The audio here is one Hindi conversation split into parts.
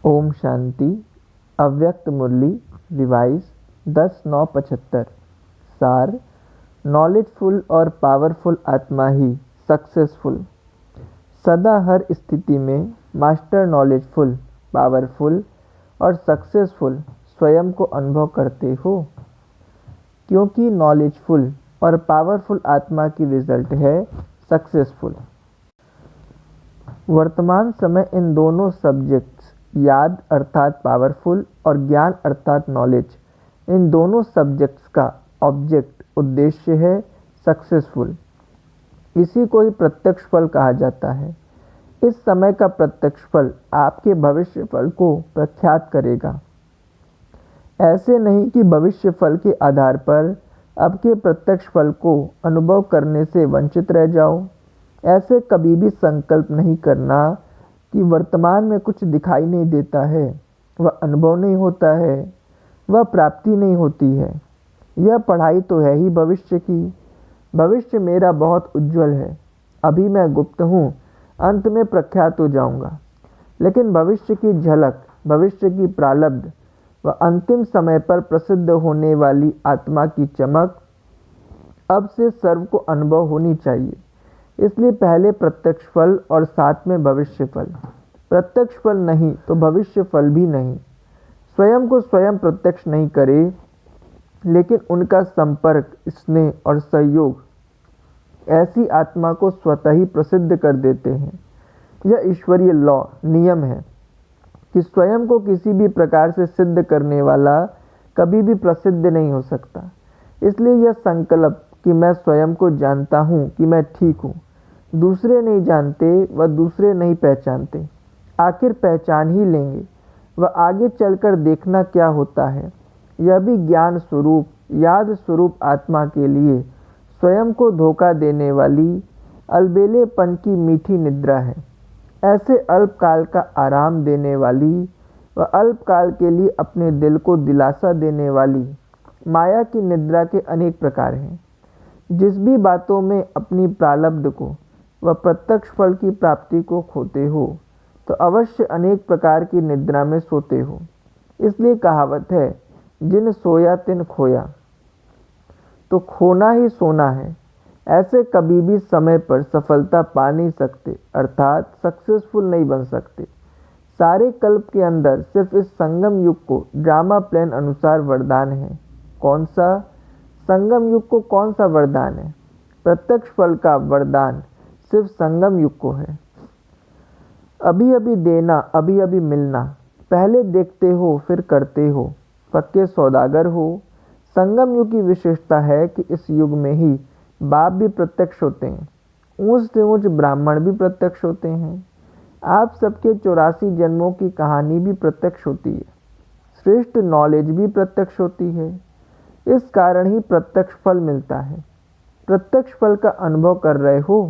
ओम शांति। अव्यक्त मुरली रिवाइज 10/9/75। सार: नॉलेजफुल और पावरफुल आत्मा ही सक्सेसफुल। सदा हर स्थिति में मास्टर नॉलेजफुल, पावरफुल और सक्सेसफुल स्वयं को अनुभव करते हो, क्योंकि नॉलेजफुल और पावरफुल आत्मा की रिजल्ट है सक्सेसफुल। वर्तमान समय इन दोनों सब्जेक्ट्स याद अर्थात पावरफुल और ज्ञान अर्थात नॉलेज, इन दोनों सब्जेक्ट्स का ऑब्जेक्ट उद्देश्य है सक्सेसफुल। इसी को ही प्रत्यक्ष फल कहा जाता है। इस समय का प्रत्यक्ष फल आपके भविष्य फल को प्रख्यात करेगा। ऐसे नहीं कि भविष्य फल के आधार पर आपके प्रत्यक्ष फल को अनुभव करने से वंचित रह जाओ। ऐसे कभी भी संकल्प नहीं करना कि वर्तमान में कुछ दिखाई नहीं देता है, वह अनुभव नहीं होता है, वह प्राप्ति नहीं होती है। यह पढ़ाई तो है ही भविष्य की। भविष्य मेरा बहुत उज्जवल है, अभी मैं गुप्त हूँ, अंत में प्रख्यात हो जाऊँगा। लेकिन भविष्य की झलक, भविष्य की प्रारब्ध व अंतिम समय पर प्रसिद्ध होने वाली आत्मा की चमक अब से सर्व को अनुभव होनी चाहिए। इसलिए पहले प्रत्यक्ष फल और साथ में भविष्य फल। प्रत्यक्ष फल नहीं तो भविष्य फल भी नहीं। स्वयं को स्वयं प्रत्यक्ष नहीं करे, लेकिन उनका संपर्क, स्नेह और सहयोग ऐसी आत्मा को स्वतः ही प्रसिद्ध कर देते हैं। यह ईश्वरीय लॉ, नियम है कि स्वयं को किसी भी प्रकार से सिद्ध करने वाला कभी भी प्रसिद्ध नहीं हो सकता। इसलिए यह संकल्प कि मैं स्वयं को जानता हूँ कि मैं ठीक हूँ, दूसरे नहीं जानते व दूसरे नहीं पहचानते, आखिर पहचान ही लेंगे व आगे चलकर देखना क्या होता है। यह भी ज्ञान स्वरूप, याद स्वरूप आत्मा के लिए स्वयं को धोखा देने वाली अलबेलेपन की मीठी निद्रा है। ऐसे अल्पकाल का आराम देने वाली व अल्पकाल के लिए अपने दिल को दिलासा देने वाली माया की निद्रा के अनेक प्रकार हैं। जिस भी बातों में अपनी प्रारब्ध को व प्रत्यक्ष फल की प्राप्ति को खोते हो, तो अवश्य अनेक प्रकार की निद्रा में सोते हो। इसलिए कहावत है, जिन सोया तिन खोया। तो खोना ही सोना है। ऐसे कभी भी समय पर सफलता पा नहीं सकते, अर्थात सक्सेसफुल नहीं बन सकते। सारे कल्प के अंदर सिर्फ इस संगम युग को ड्रामा प्लान अनुसार वरदान है। कौन सा संगम युग को कौन सा वरदान है? प्रत्यक्ष फल का वरदान सिर्फ संगम युग को है। अभी अभी देना, अभी अभी मिलना। पहले देखते हो फिर करते हो, पक्के सौदागर हो। संगम युग की विशेषता है कि इस युग में ही बाप भी प्रत्यक्ष होते हैं, ऊंच से ऊंच ब्राह्मण भी प्रत्यक्ष होते हैं। आप सबके 84 जन्मों की कहानी भी प्रत्यक्ष होती है। श्रेष्ठ नॉलेज भी प्रत्यक्ष होती है। इस कारण ही प्रत्यक्ष फल मिलता है। प्रत्यक्ष फल का अनुभव कर रहे हो।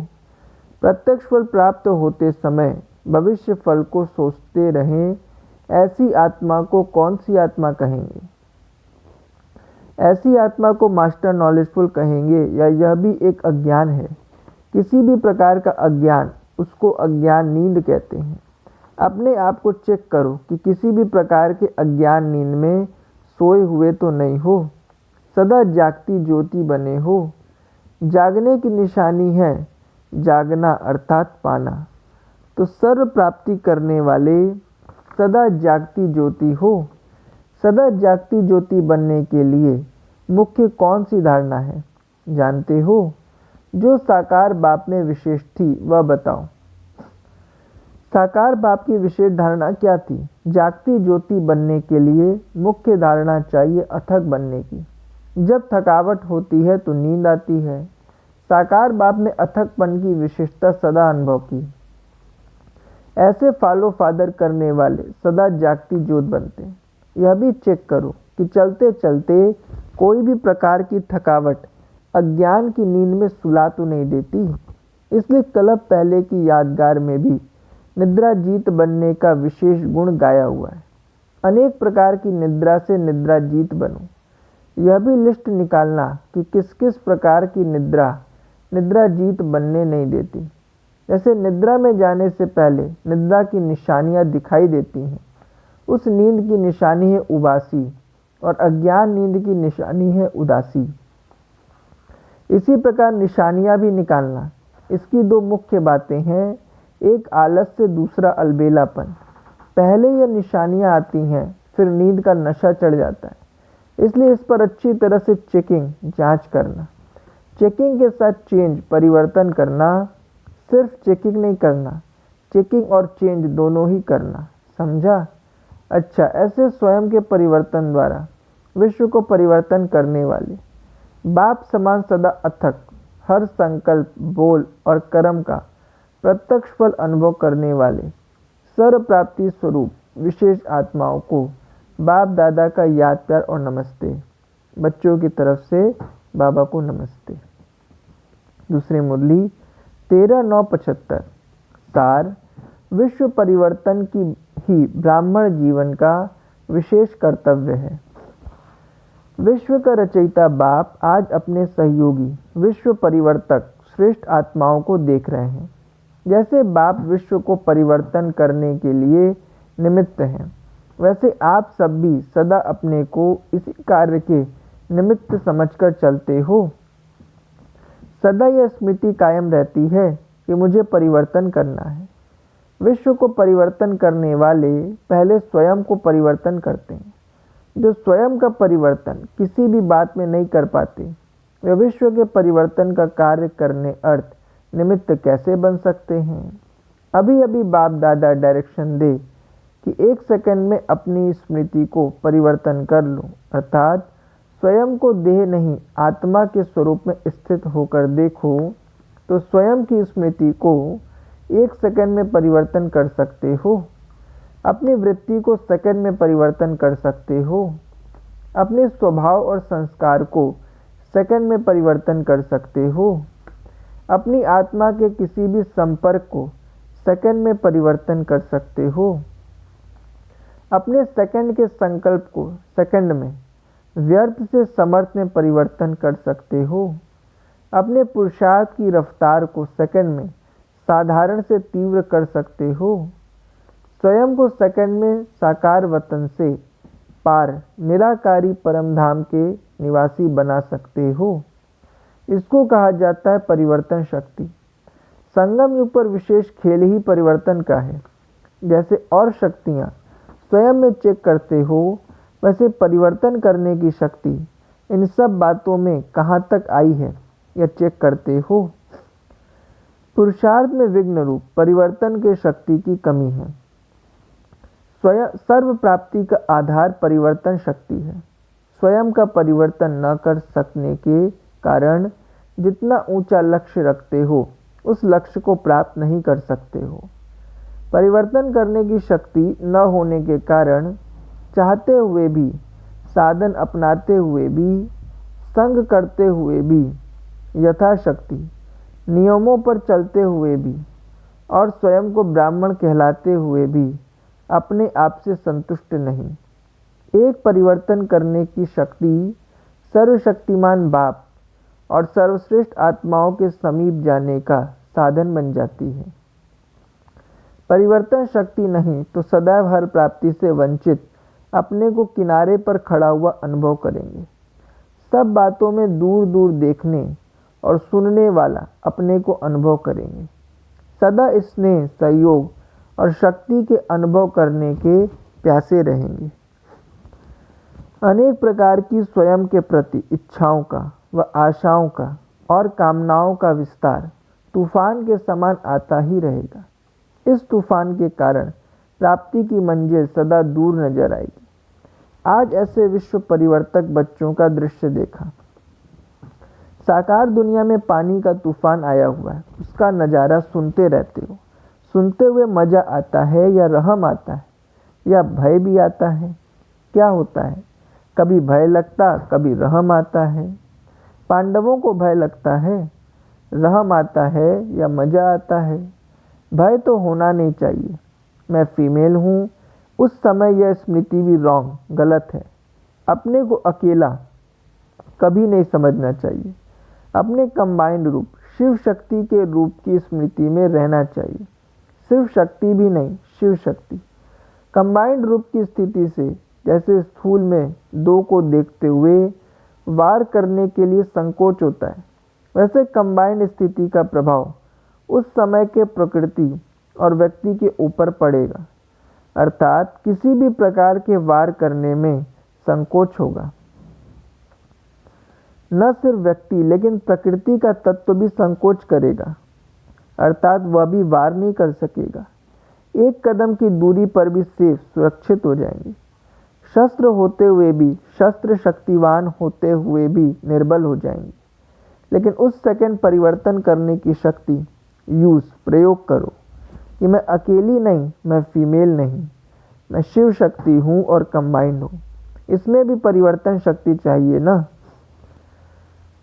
प्रत्यक्ष फल प्राप्त होते समय भविष्य फल को सोचते रहें। ऐसी आत्मा को कौन सी आत्मा कहेंगे? ऐसी आत्मा को मास्टर नॉलेजफुल कहेंगे या यह भी एक अज्ञान है? किसी भी प्रकार का अज्ञान, उसको अज्ञान नींद कहते हैं। अपने आप को चेक करो कि किसी भी प्रकार के अज्ञान नींद में सोए हुए तो नहीं हो। सदा जागती ज्योति बने हो। जागने की निशानी है जागना अर्थात पाना। तो सर्व प्राप्ति करने वाले सदा जागती ज्योति हो। सदा जागती ज्योति बनने के लिए मुख्य कौन सी धारणा है जानते हो? जो साकार बाप में विशेष थी वह बताओ। साकार बाप की विशेष धारणा क्या थी? जागती ज्योति बनने के लिए मुख्य धारणा चाहिए अथक बनने की। जब थकावट होती है तो नींद आती है। साकार बाप ने अथकपन की विशेषता सदा अनुभव की। ऐसे फॉलो फादर करने वाले सदा जागती ज्योत बनते हैं। यह भी चेक करो कि चलते चलते कोई भी प्रकार की थकावट अज्ञान की नींद में सुला तो नहीं देती। इसलिए कल्प पहले की यादगार में भी निद्रा जीत बनने का विशेष गुण गाया हुआ है। अनेक प्रकार की निद्रा से निद्रा जीत बनो। यह भी लिस्ट निकालना कि किस किस प्रकार की निद्रा जीत बनने नहीं देती। जैसे निद्रा में जाने से पहले निद्रा की निशानियां दिखाई देती हैं, उस नींद की निशानी है उबासी और अज्ञान नींद की निशानी है उदासी। इसी प्रकार निशानियां भी निकालना। इसकी दो मुख्य बातें हैं, एक आलस से दूसरा अलबेलापन। पहले ये निशानियां आती हैं, फिर नींद का नशा चढ़ जाता है। इसलिए इस पर अच्छी तरह से चेकिंग जांच करना। चेकिंग के साथ चेंज परिवर्तन करना। सिर्फ चेकिंग नहीं करना, चेकिंग और चेंज दोनों ही करना। समझा? अच्छा, ऐसे स्वयं के परिवर्तन द्वारा विश्व को परिवर्तन करने वाले बाप समान सदा अथक हर संकल्प, बोल और कर्म का प्रत्यक्ष फल अनुभव करने वाले सर्व प्राप्ति स्वरूप विशेष आत्माओं को बाप दादा का याद प्यार और नमस्ते। बच्चों की तरफ से बाबा को नमस्ते। दूसरी मुरली 13-9-75। सार, विश्व परिवर्तन की ही ब्राह्मण जीवन का विशेष कर्तव्य है। विश्व का रचयिता बाप आज अपने सहयोगी विश्व परिवर्तक श्रेष्ठ आत्माओं को देख रहे हैं। जैसे बाप विश्व को परिवर्तन करने के लिए निमित्त हैं, वैसे आप सब भी सदा अपने को इसी कार्य के निमित्त समझकर चलते हो। सदा यह स्मृति कायम रहती है कि मुझे परिवर्तन करना है। विश्व को परिवर्तन करने वाले पहले स्वयं को परिवर्तन करते हैं। जो स्वयं का परिवर्तन किसी भी बात में नहीं कर पाते, वे विश्व के परिवर्तन का कार्य करने अर्थ निमित्त कैसे बन सकते हैं? अभी अभी बाप दादा डायरेक्शन दे कि 1 सेकंड में अपनी स्मृति को परिवर्तन कर लो, अर्थात स्वयं को देह नहीं आत्मा के स्वरूप में स्थित होकर देखो, तो स्वयं की स्मृति को 1 सेकंड में परिवर्तन कर सकते हो। अपनी वृत्ति को सेकंड में परिवर्तन कर सकते हो। अपने स्वभाव और संस्कार को सेकंड में परिवर्तन कर सकते हो। अपनी आत्मा के किसी भी संपर्क को सेकंड में परिवर्तन कर सकते हो। अपने सेकंड के संकल्प को सेकंड में व्यर्थ से समर्थ में परिवर्तन कर सकते हो। अपने पुरुषार्थ की रफ्तार को सेकंड में साधारण से तीव्र कर सकते हो। स्वयं को सेकंड में साकार वतन से पार निराकारी परम धाम के निवासी बना सकते हो। इसको कहा जाता है परिवर्तन शक्ति। संगम युग पर विशेष खेल ही परिवर्तन का है। जैसे और शक्तियाँ स्वयं में चेक करते हो, वैसे परिवर्तन करने की शक्ति इन सब बातों में कहाँ तक आई है, यह चेक करते हो। पुरुषार्थ में विघ्न रूप परिवर्तन के शक्ति की कमी है। स्वयं सर्व प्राप्ति का आधार परिवर्तन शक्ति है। स्वयं का परिवर्तन न कर सकने के कारण जितना ऊंचा लक्ष्य रखते हो, उस लक्ष्य को प्राप्त नहीं कर सकते हो। परिवर्तन करने की शक्ति न होने के कारण चाहते हुए भी, साधन अपनाते हुए भी, संग करते हुए भी, यथाशक्ति नियमों पर चलते हुए भी और स्वयं को ब्राह्मण कहलाते हुए भी अपने आप से संतुष्ट नहीं। एक परिवर्तन करने की शक्ति सर्वशक्तिमान बाप और सर्वश्रेष्ठ आत्माओं के समीप जाने का साधन बन जाती है। परिवर्तन शक्ति नहीं तो सदैव हर प्राप्ति से वंचित अपने को किनारे पर खड़ा हुआ अनुभव करेंगे। सब बातों में दूर दूर देखने और सुनने वाला अपने को अनुभव करेंगे। सदा स्नेह, सहयोग और शक्ति के अनुभव करने के प्यासे रहेंगे। अनेक प्रकार की स्वयं के प्रति इच्छाओं का व आशाओं का और कामनाओं का विस्तार तूफान के समान आता ही रहेगा। इस तूफान के कारण प्राप्ति की मंजिल सदा दूर नजर आएगी। आज ऐसे विश्व परिवर्तक बच्चों का दृश्य देखा। साकार दुनिया में पानी का तूफान आया हुआ है, उसका नज़ारा सुनते रहते हो। सुनते हुए मज़ा आता है या रहम आता है या भय भी आता है? क्या होता है? कभी भय लगता, कभी रहम आता है। पांडवों को भय लगता है, रहम आता है या मज़ा आता है? भय तो होना नहीं चाहिए। मैं फीमेल हूँ, उस समय यह स्मृति भी रॉन्ग, गलत है। अपने को अकेला कभी नहीं समझना चाहिए। अपने कंबाइंड रूप शिव शक्ति के रूप की स्मृति में रहना चाहिए। सिर्फ शक्ति भी नहीं, शिव शक्ति। कंबाइंड रूप की स्थिति से जैसे स्थूल में दो को देखते हुए वार करने के लिए संकोच होता है, वैसे कंबाइंड स्थिति का प्रभाव उस समय के प्रकृति और व्यक्ति के ऊपर पड़ेगा, अर्थात किसी भी प्रकार के वार करने में संकोच होगा। न सिर्फ व्यक्ति लेकिन प्रकृति का तत्व भी संकोच करेगा, अर्थात वह भी वार नहीं कर सकेगा। एक कदम की दूरी पर भी सेफ सुरक्षित हो जाएंगे। शस्त्र होते हुए भी, शस्त्र शक्तिवान होते हुए भी निर्बल हो जाएंगे। लेकिन उस सेकंड परिवर्तन करने की शक्ति प्रयोग करो कि मैं अकेली नहीं, मैं फीमेल नहीं, मैं शिव शक्ति हूँ और कंबाइंड हूँ। इसमें भी परिवर्तन शक्ति चाहिए ना,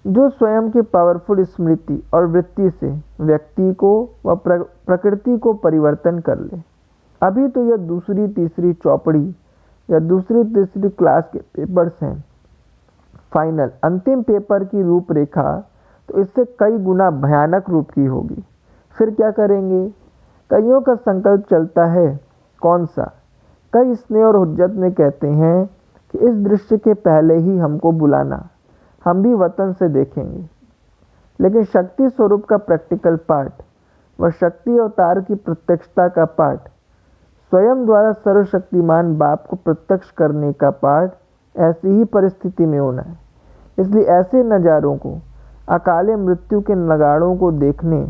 जो स्वयं की पावरफुल स्मृति और वृत्ति से व्यक्ति को व प्रकृति को परिवर्तन कर ले। अभी तो यह दूसरी तीसरी चौपड़ी या दूसरी तीसरी क्लास के पेपर्स हैं। फाइनल अंतिम पेपर की रूपरेखा तो इससे कई गुना भयानक रूप की होगी। फिर क्या करेंगे? कईयों का संकल्प चलता है, कौन सा? कई स्नेह और हुज्जत में कहते हैं कि इस दृश्य के पहले ही हमको बुलाना, हम भी वतन से देखेंगे। लेकिन शक्ति स्वरूप का प्रैक्टिकल पार्ट व शक्ति अवतार की प्रत्यक्षता का पार्ट, स्वयं द्वारा सर्वशक्तिमान बाप को प्रत्यक्ष करने का पार्ट ऐसी ही परिस्थिति में होना है। इसलिए ऐसे नज़ारों को, अकाले मृत्यु के नगाड़ों को देखने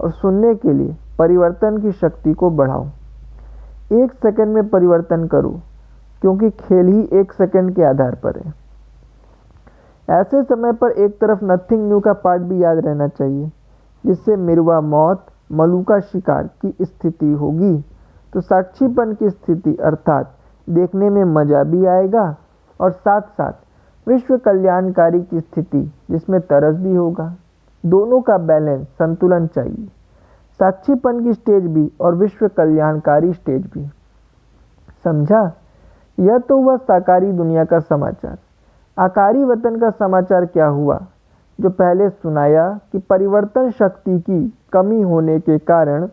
और सुनने के लिए परिवर्तन की शक्ति को बढ़ाओ। 1 सेकंड में परिवर्तन करो, क्योंकि खेल ही 1 सेकंड के आधार पर है। ऐसे समय पर एक तरफ नथिंग न्यू का पार्ट भी याद रहना चाहिए, जिससे मिरवा मौत, मलुका शिकार की स्थिति होगी तो साक्षीपन की स्थिति अर्थात देखने में मजा भी आएगा और साथ साथ विश्व कल्याणकारी की स्थिति जिसमें तरस भी होगा। दोनों का बैलेंस, संतुलन चाहिए, साक्षीपन की स्टेज भी और विश्व कल्याणकारी स्टेज भी। समझा? यह तो हुआ साकारी दुनिया का समाचार। आकारी वतन का समाचार क्या हुआ? जो पहले सुनाया कि परिवर्तन शक्ति की कमी होने के कारण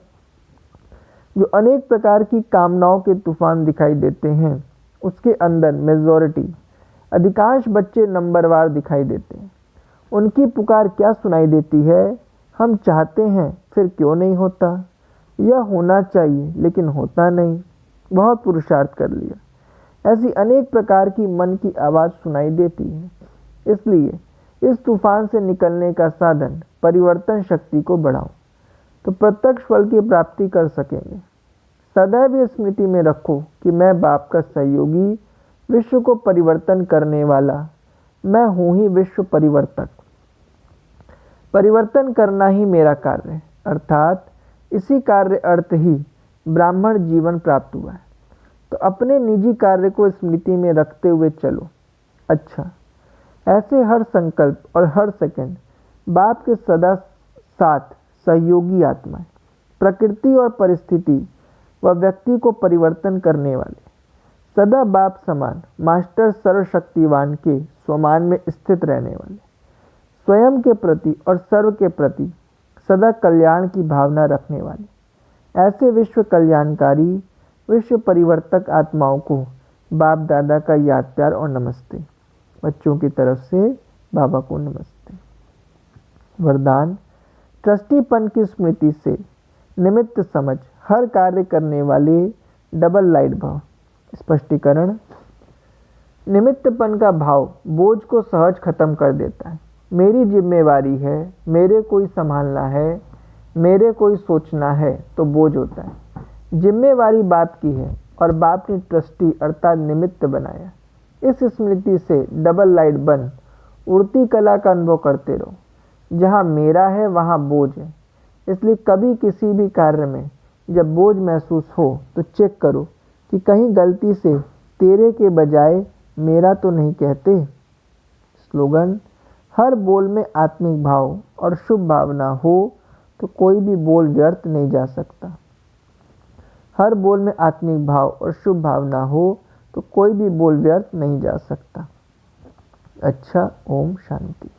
जो अनेक प्रकार की कामनाओं के तूफान दिखाई देते हैं, उसके अंदर मेजॉरिटी, अधिकांश बच्चे नंबरवार दिखाई देते हैं। उनकी पुकार क्या सुनाई देती है? हम चाहते हैं, फिर क्यों नहीं होता? यह होना चाहिए लेकिन होता नहीं, बहुत पुरुषार्थ कर लिया। ऐसी अनेक प्रकार की मन की आवाज़ सुनाई देती है। इसलिए इस तूफान से निकलने का साधन परिवर्तन शक्ति को बढ़ाओ, तो प्रत्यक्ष फल की प्राप्ति कर सकेंगे। सदैव ये स्मृति में रखो कि मैं बाप का सहयोगी, विश्व को परिवर्तन करने वाला, मैं हूँ ही विश्व परिवर्तक। परिवर्तन करना ही मेरा कार्य है, अर्थात इसी कार्य अर्थ ही ब्राह्मण जीवन प्राप्त हुआ है। तो अपने निजी कार्य को स्मृति में रखते हुए चलो। अच्छा, ऐसे हर संकल्प और हर सेकंड बाप के सदा साथ सहयोगी आत्मा है, प्रकृति और परिस्थिति व व्यक्ति को परिवर्तन करने वाले, सदा बाप समान मास्टर सर्वशक्तिवान के स्वमान में स्थित रहने वाले, स्वयं के प्रति और सर्व के प्रति सदा कल्याण की भावना रखने वाले, ऐसे विश्व कल्याणकारी, विश्व परिवर्तक आत्माओं को बाप दादा का याद, प्यार और नमस्ते। बच्चों की तरफ से बाबा को नमस्ते। वरदान: ट्रस्टीपन की स्मृति से निमित्त समझ हर कार्य करने वाले डबल लाइट भाव। स्पष्टीकरण: निमित्तपन का भाव बोझ को सहज खत्म कर देता है। मेरी जिम्मेवारी है, मेरे कोई संभालना है, मेरे कोई सोचना है तो बोझ होता है। जिम्मेवारी बाप की है और बाप ने ट्रस्टी अर्थात निमित्त बनाया। इस स्मृति से डबल लाइट बन उड़ती कला का अनुभव करते रहो। जहाँ मेरा है वहाँ बोझ है। इसलिए कभी किसी भी कार्य में जब बोझ महसूस हो तो चेक करो कि कहीं गलती से तेरे के बजाय मेरा तो नहीं कहते। स्लोगन: हर बोल में आत्मिक भाव और शुभ भावना हो तो कोई भी बोल व्यर्थ नहीं जा सकता। हर बोल में आत्मिक भाव और शुभ भावना हो तो कोई भी बोल व्यर्थ नहीं जा सकता। अच्छा, ओम शांति।